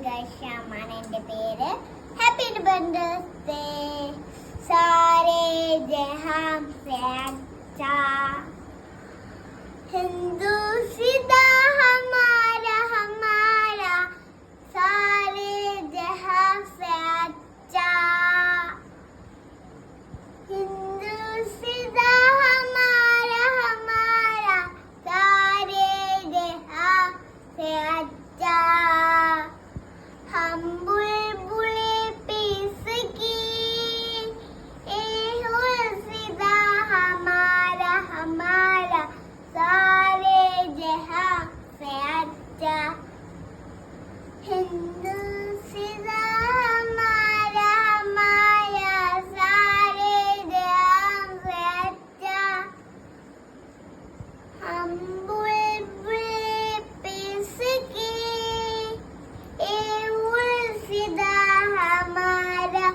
ഗൈഷാമാണ് എൻ്റെ പേര്. Happy independence day. സാരേ ജഹാൻ സേ അച്ഛാ ഹിന്ദുസിതാ ഹമാരാ ഹമാരാ സാരേ ജഹാൻ സേ അച്ഛാ ഹിന്ദുസിതാ ഹമാരാ ഹമാരാ സാരേ ജഹാൻ സേ അച്ഛാ हम बुलबुले पिसकी ए हुस्दा हमारा हमारा सारे जहां से अच्छा हिंदुस्तान हमारा हमारा सारे जहां से अच्छा हम बुलबुले पिसकी हमारा